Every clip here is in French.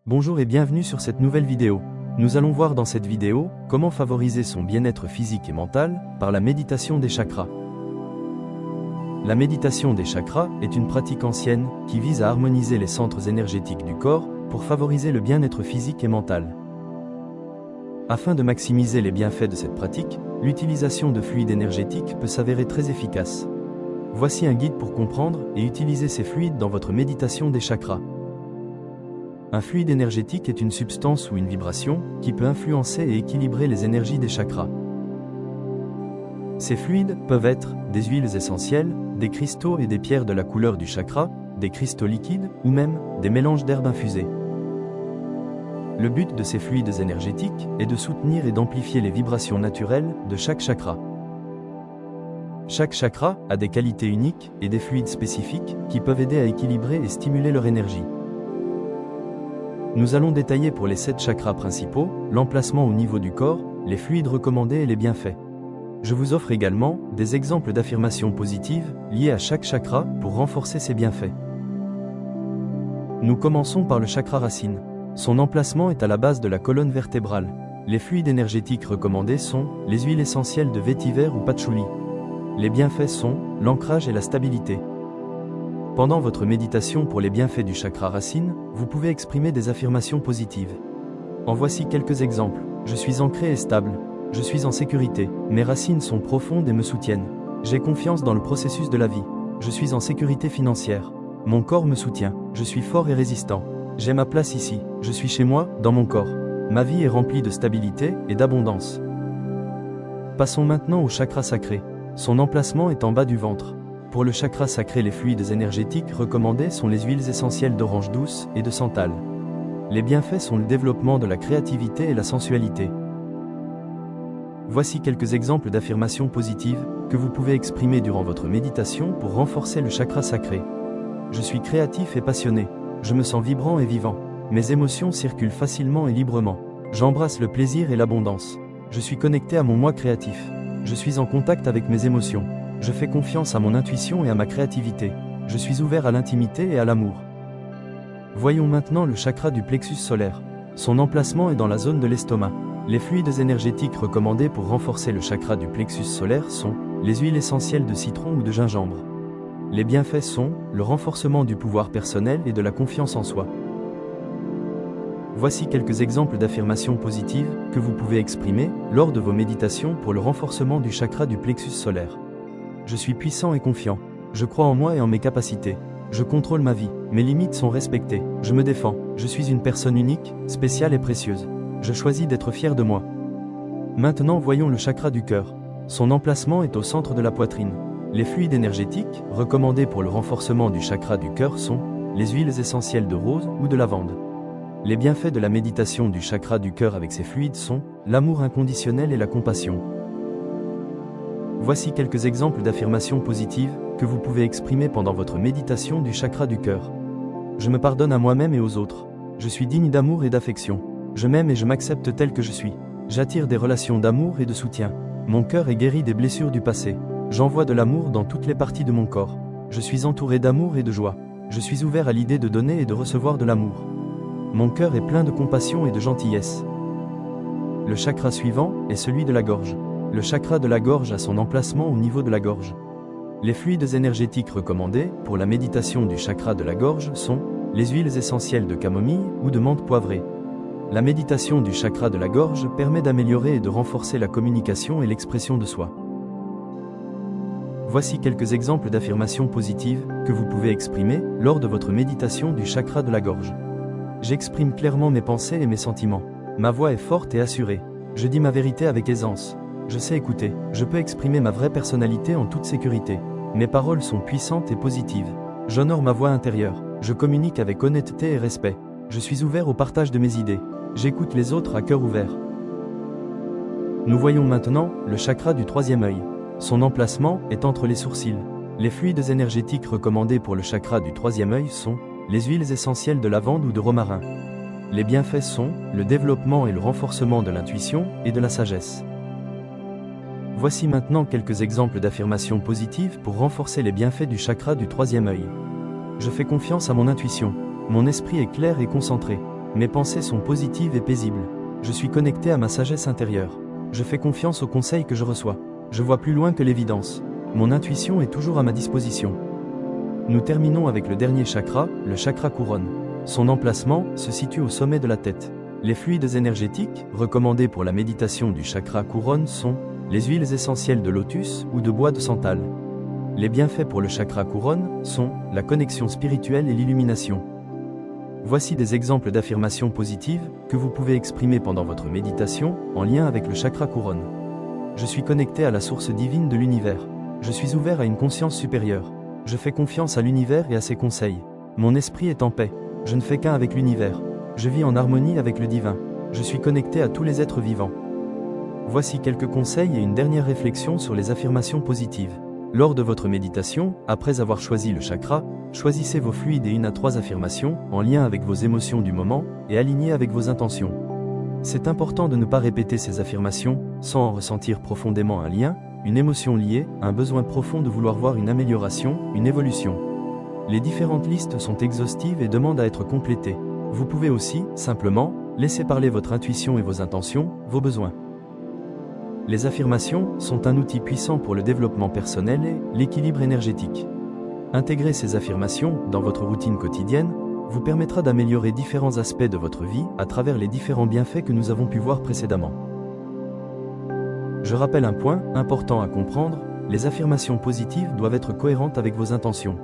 Bonjour et bienvenue sur cette nouvelle vidéo. Nous allons voir dans cette vidéo comment favoriser son bien-être physique et mental par la méditation des chakras. La méditation des chakras est une pratique ancienne qui vise à harmoniser les centres énergétiques du corps pour favoriser le bien-être physique et mental. Afin de maximiser les bienfaits de cette pratique, l'utilisation de fluides énergétiques peut s'avérer très efficace. Voici un guide pour comprendre et utiliser ces fluides dans votre méditation des chakras. Un fluide énergétique est une substance ou une vibration qui peut influencer et équilibrer les énergies des chakras. Ces fluides peuvent être des huiles essentielles, des cristaux et des pierres de la couleur du chakra, des cristaux liquides ou même des mélanges d'herbes infusées. Le but de ces fluides énergétiques est de soutenir et d'amplifier les vibrations naturelles de chaque chakra. Chaque chakra a des qualités uniques et des fluides spécifiques qui peuvent aider à équilibrer et stimuler leur énergie. Nous allons détailler pour les 7 chakras principaux, l'emplacement au niveau du corps, les fluides recommandés et les bienfaits. Je vous offre également des exemples d'affirmations positives liées à chaque chakra pour renforcer ses bienfaits. Nous commençons par le chakra racine. Son emplacement est à la base de la colonne vertébrale. Les fluides énergétiques recommandés sont les huiles essentielles de vétiver ou patchouli. Les bienfaits sont l'ancrage et la stabilité. Pendant votre méditation pour les bienfaits du chakra racine, vous pouvez exprimer des affirmations positives. En voici quelques exemples. Je suis ancré et stable. Je suis en sécurité. Mes racines sont profondes et me soutiennent. J'ai confiance dans le processus de la vie. Je suis en sécurité financière. Mon corps me soutient. Je suis fort et résistant. J'ai ma place ici. Je suis chez moi, dans mon corps. Ma vie est remplie de stabilité et d'abondance. Passons maintenant au chakra sacré. Son emplacement est en bas du ventre. Pour le chakra sacré, les fluides énergétiques recommandés sont les huiles essentielles d'orange douce et de santal. Les bienfaits sont le développement de la créativité et la sensualité. Voici quelques exemples d'affirmations positives que vous pouvez exprimer durant votre méditation pour renforcer le chakra sacré. Je suis créatif et passionné. Je me sens vibrant et vivant. Mes émotions circulent facilement et librement. J'embrasse le plaisir et l'abondance. Je suis connecté à mon moi créatif. Je suis en contact avec mes émotions. Je fais confiance à mon intuition et à ma créativité. Je suis ouvert à l'intimité et à l'amour. Voyons maintenant le chakra du plexus solaire. Son emplacement est dans la zone de l'estomac. Les fluides énergétiques recommandés pour renforcer le chakra du plexus solaire sont les huiles essentielles de citron ou de gingembre. Les bienfaits sont le renforcement du pouvoir personnel et de la confiance en soi. Voici quelques exemples d'affirmations positives que vous pouvez exprimer lors de vos méditations pour le renforcement du chakra du plexus solaire. Je suis puissant et confiant. Je crois en moi et en mes capacités. Je contrôle ma vie. Mes limites sont respectées. Je me défends. Je suis une personne unique, spéciale et précieuse. Je choisis d'être fier de moi. Maintenant voyons le chakra du cœur. Son emplacement est au centre de la poitrine. Les fluides énergétiques recommandés pour le renforcement du chakra du cœur sont les huiles essentielles de rose ou de lavande. Les bienfaits de la méditation du chakra du cœur avec ces fluides sont l'amour inconditionnel et la compassion. Voici quelques exemples d'affirmations positives que vous pouvez exprimer pendant votre méditation du chakra du cœur. Je me pardonne à moi-même et aux autres. Je suis digne d'amour et d'affection. Je m'aime et je m'accepte tel que je suis. J'attire des relations d'amour et de soutien. Mon cœur est guéri des blessures du passé. J'envoie de l'amour dans toutes les parties de mon corps. Je suis entouré d'amour et de joie. Je suis ouvert à l'idée de donner et de recevoir de l'amour. Mon cœur est plein de compassion et de gentillesse. Le chakra suivant est celui de la gorge. Le chakra de la gorge a son emplacement au niveau de la gorge. Les fluides énergétiques recommandés pour la méditation du chakra de la gorge sont les huiles essentielles de camomille ou de menthe poivrée. La méditation du chakra de la gorge permet d'améliorer et de renforcer la communication et l'expression de soi. Voici quelques exemples d'affirmations positives que vous pouvez exprimer lors de votre méditation du chakra de la gorge. J'exprime clairement mes pensées et mes sentiments. Ma voix est forte et assurée. Je dis ma vérité avec aisance. Je sais écouter. Je peux exprimer ma vraie personnalité en toute sécurité. Mes paroles sont puissantes et positives. J'honore ma voix intérieure. Je communique avec honnêteté et respect. Je suis ouvert au partage de mes idées. J'écoute les autres à cœur ouvert. Nous voyons maintenant le chakra du troisième œil. Son emplacement est entre les sourcils. Les fluides énergétiques recommandés pour le chakra du troisième œil sont les huiles essentielles de lavande ou de romarin. Les bienfaits sont le développement et le renforcement de l'intuition et de la sagesse. Voici maintenant quelques exemples d'affirmations positives pour renforcer les bienfaits du chakra du troisième œil. Je fais confiance à mon intuition. Mon esprit est clair et concentré. Mes pensées sont positives et paisibles. Je suis connecté à ma sagesse intérieure. Je fais confiance aux conseils que je reçois. Je vois plus loin que l'évidence. Mon intuition est toujours à ma disposition. Nous terminons avec le dernier chakra, le chakra couronne. Son emplacement se situe au sommet de la tête. Les fluides énergétiques, recommandés pour la méditation du chakra couronne sont les huiles essentielles de lotus ou de bois de santal. Les bienfaits pour le chakra couronne sont la connexion spirituelle et l'illumination. Voici des exemples d'affirmations positives que vous pouvez exprimer pendant votre méditation en lien avec le chakra couronne. Je suis connecté à la source divine de l'univers. Je suis ouvert à une conscience supérieure. Je fais confiance à l'univers et à ses conseils. Mon esprit est en paix. Je ne fais qu'un avec l'univers. Je vis en harmonie avec le divin. Je suis connecté à tous les êtres vivants. Voici quelques conseils et une dernière réflexion sur les affirmations positives. Lors de votre méditation, après avoir choisi le chakra, choisissez vos fluides et 1 à 3 affirmations en lien avec vos émotions du moment et alignées avec vos intentions. C'est important de ne pas répéter ces affirmations sans en ressentir profondément un lien, une émotion liée, un besoin profond de vouloir voir une amélioration, une évolution. Les différentes listes sont exhaustives et demandent à être complétées. Vous pouvez aussi, simplement, laisser parler votre intuition et vos intentions, vos besoins. Les affirmations sont un outil puissant pour le développement personnel et l'équilibre énergétique. Intégrer ces affirmations dans votre routine quotidienne vous permettra d'améliorer différents aspects de votre vie à travers les différents bienfaits que nous avons pu voir précédemment. Je rappelle un point important à comprendre, les affirmations positives doivent être cohérentes avec vos intentions.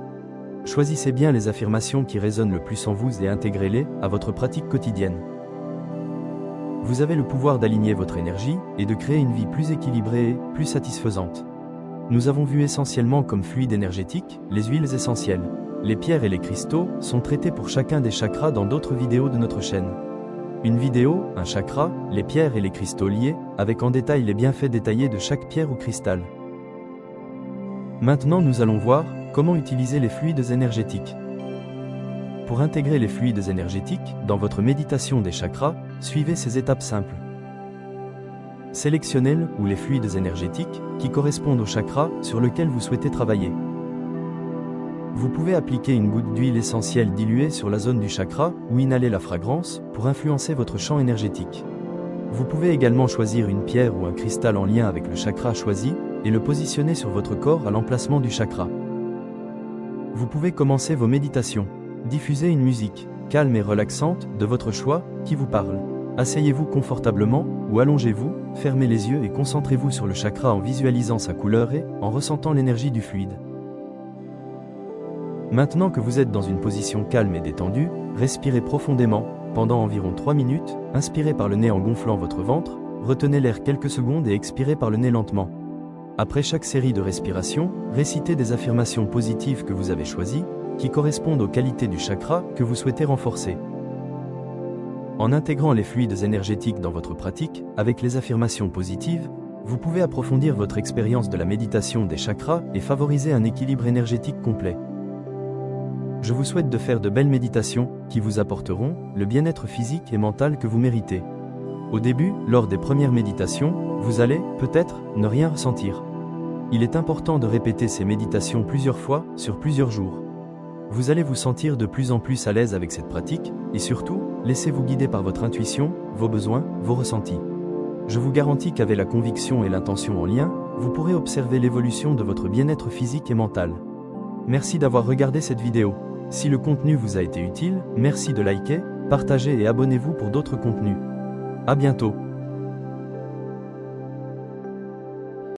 Choisissez bien les affirmations qui résonnent le plus en vous et intégrez-les à votre pratique quotidienne. Vous avez le pouvoir d'aligner votre énergie et de créer une vie plus équilibrée et plus satisfaisante. Nous avons vu essentiellement comme fluide énergétique les huiles essentielles. Les pierres et les cristaux sont traités pour chacun des chakras dans d'autres vidéos de notre chaîne. Une vidéo, un chakra, les pierres et les cristaux liés, avec en détail les bienfaits détaillés de chaque pierre ou cristal. Maintenant nous allons voir comment utiliser les fluides énergétiques. Pour intégrer les fluides énergétiques dans votre méditation des chakras, suivez ces étapes simples. Sélectionnez le ou les fluides énergétiques qui correspondent au chakra sur lequel vous souhaitez travailler. Vous pouvez appliquer une goutte d'huile essentielle diluée sur la zone du chakra ou inhaler la fragrance pour influencer votre champ énergétique. Vous pouvez également choisir une pierre ou un cristal en lien avec le chakra choisi et le positionner sur votre corps à l'emplacement du chakra. Vous pouvez commencer vos méditations. Diffusez une musique, calme et relaxante, de votre choix, qui vous parle. Asseyez-vous confortablement, ou allongez-vous, fermez les yeux et concentrez-vous sur le chakra en visualisant sa couleur et en ressentant l'énergie du fluide. Maintenant que vous êtes dans une position calme et détendue, respirez profondément, pendant environ 3 minutes, inspirez par le nez en gonflant votre ventre, retenez l'air quelques secondes et expirez par le nez lentement. Après chaque série de respirations, récitez des affirmations positives que vous avez choisies, qui correspondent aux qualités du chakra que vous souhaitez renforcer. En intégrant les fluides énergétiques dans votre pratique, avec les affirmations positives, vous pouvez approfondir votre expérience de la méditation des chakras et favoriser un équilibre énergétique complet. Je vous souhaite de faire de belles méditations qui vous apporteront le bien-être physique et mental que vous méritez. Au début, lors des premières méditations, vous allez, peut-être, ne rien ressentir. Il est important de répéter ces méditations plusieurs fois, sur plusieurs jours. Vous allez vous sentir de plus en plus à l'aise avec cette pratique, et surtout, laissez-vous guider par votre intuition, vos besoins, vos ressentis. Je vous garantis qu'avec la conviction et l'intention en lien, vous pourrez observer l'évolution de votre bien-être physique et mental. Merci d'avoir regardé cette vidéo. Si le contenu vous a été utile, merci de liker, partager et abonnez-vous pour d'autres contenus. À bientôt.